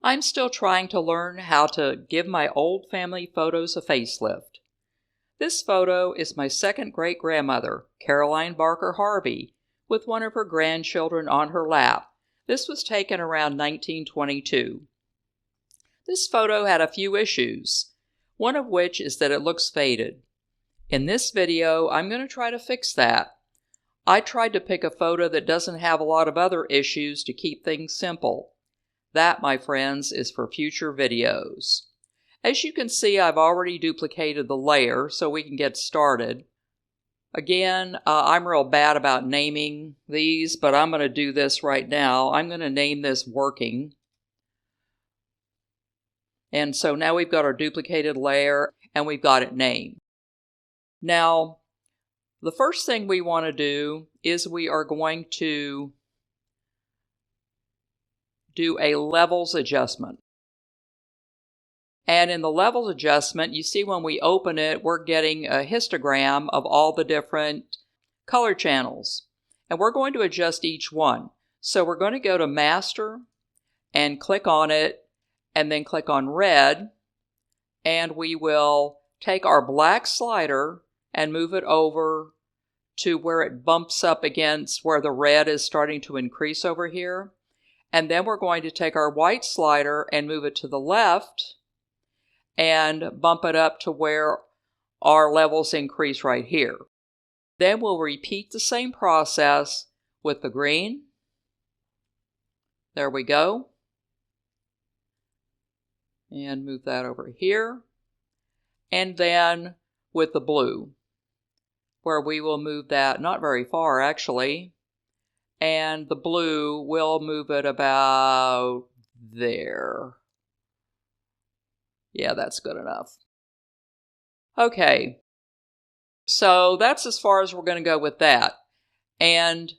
I'm still trying to learn how to give my old family photos a facelift. This photo is my second great-grandmother, Caroline Barker Harvey, with one of her grandchildren on her lap. This was taken around 1922. This photo had a few issues, one of which is that it looks faded. In this video, I'm going to try to fix that. I tried to pick a photo that doesn't have a lot of other issues to keep things simple. That, my friends, is for future videos. As you can see, I've already duplicated the layer so we can get started. Again, I'm real bad about naming these, but I'm going to do this right now. I'm going to name this Working. And so now we've got our duplicated layer and we've got it named. Now, the first thing we want to do is we are going to do a levels adjustment. And in the levels adjustment, you see when we open it, we're getting a histogram of all the different color channels. And we're going to adjust each one. So we're going to go to Master and click on it and then click on Red. And we will take our black slider and move it over to where it bumps up against where the red is starting to increase over here. And then we're going to take our white slider and move it to the left and bump it up to where our levels increase right here. Then we'll repeat the same process with the green. There we go. And move that over here. And then with the blue, where we will move that not very far actually. And the blue, we'll move it about there. Yeah, that's good enough. Okay, so that's as far as we're going to go with that. And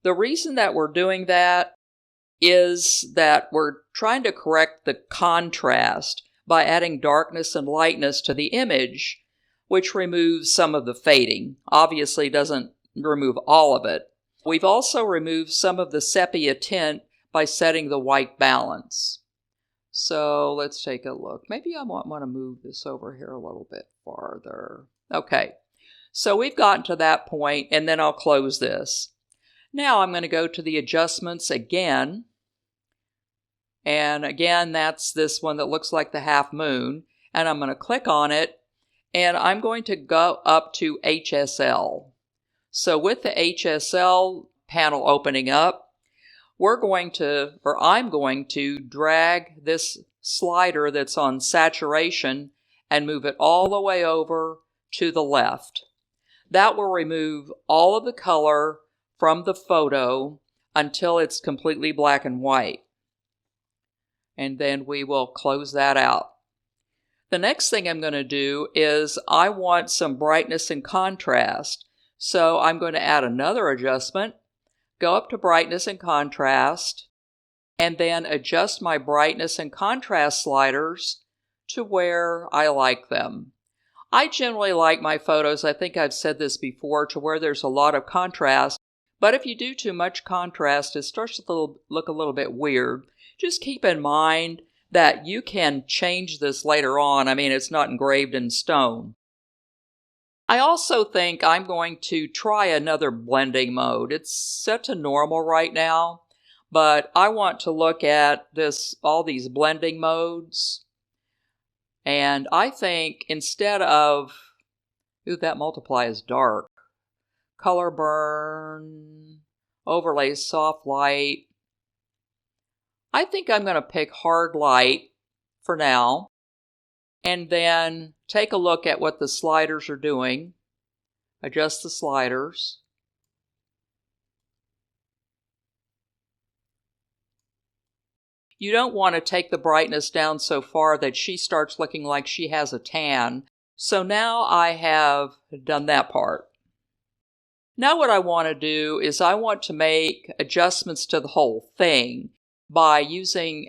the reason that we're doing that is that we're trying to correct the contrast by adding darkness and lightness to the image, which removes some of the fading. Obviously doesn't remove all of it. We've also removed some of the sepia tint by setting the white balance. So let's take a look. Maybe I want to move this over here a little bit farther. Okay, so we've gotten to that point, and then I'll close this. Now I'm going to go to the adjustments again. And again, that's this one that looks like the half moon. And I'm going to click on it, and I'm going to go up to HSL. So with the HSL panel opening up, I'm going to drag this slider that's on saturation and move it all the way over to the left. That will remove all of the color from the photo until it's completely black and white. And then we will close that out. The next thing I'm going to do is I want some brightness and contrast. So I'm going to add another adjustment, go up to brightness and contrast, and then adjust my brightness and contrast sliders to where I like them. I generally like my photos, I think I've said this before, to where there's a lot of contrast, but if you do too much contrast, it starts to look a little bit weird. Just keep in mind that you can change this later on. I mean, it's not engraved in stone. I also think I'm going to try another blending mode. It's set to normal right now, but I want to look at all these blending modes. And I think instead of, that multiply is dark, color burn, overlay soft light, I think I'm going to pick hard light for now. And then take a look at what the sliders are doing. Adjust the sliders. You don't want to take the brightness down so far that she starts looking like she has a tan. So now I have done that part. Now what I want to do is I want to make adjustments to the whole thing by using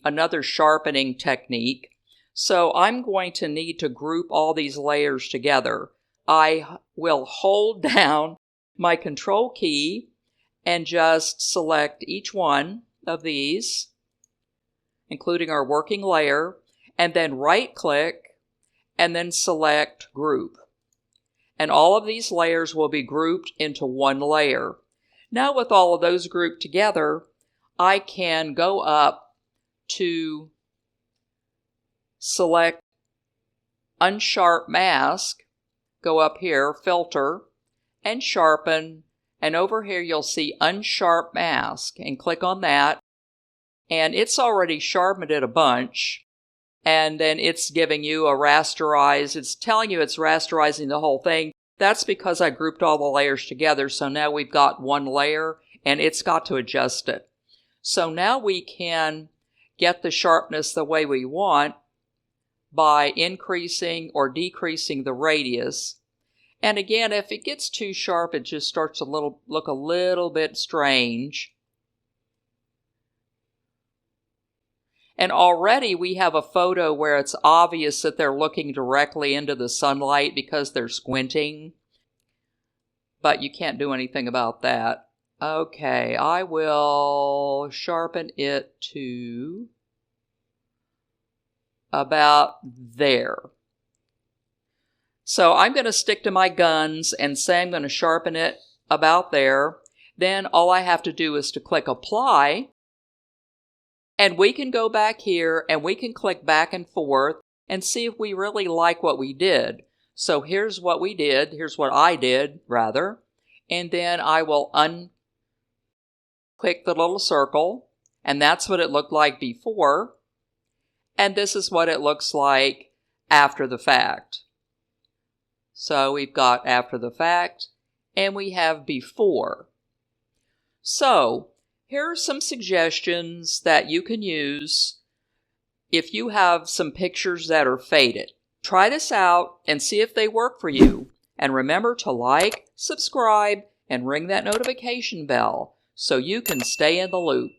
another sharpening technique. So I'm going to need to group all these layers together. I will hold down my Control key and just select each one of these. including our working layer, and then right-click, and then select Group. And all of these layers will be grouped into one layer. Now with all of those grouped together, I can go up to select Unsharp Mask, go up here, Filter, and Sharpen, and over here you'll see Unsharp Mask, and click on that, and it's already sharpened it a bunch, and then it's giving you a rasterize. It's telling you it's rasterizing the whole thing. That's because I grouped all the layers together, so now we've got one layer, and it's got to adjust it. So now we can get the sharpness the way we want by increasing or decreasing the radius. And again, if it gets too sharp, it just starts to look a little bit strange. And already we have a photo where it's obvious that they're looking directly into the sunlight because they're squinting. But you can't do anything about that. Okay, I will sharpen it to about there. So I'm going to stick to my guns and say I'm going to sharpen it about there. Then all I have to do is to click Apply. And we can go back here and we can click back and forth and see if we really like what we did. So here's what we did. Here's what I did, rather. And then I will unclick the little circle. And that's what it looked like before. And this is what it looks like after the fact. So we've got after the fact, and we have before. So here are some suggestions that you can use if you have some pictures that are faded. Try this out and see if they work for you. And remember to like, subscribe, and ring that notification bell so you can stay in the loop.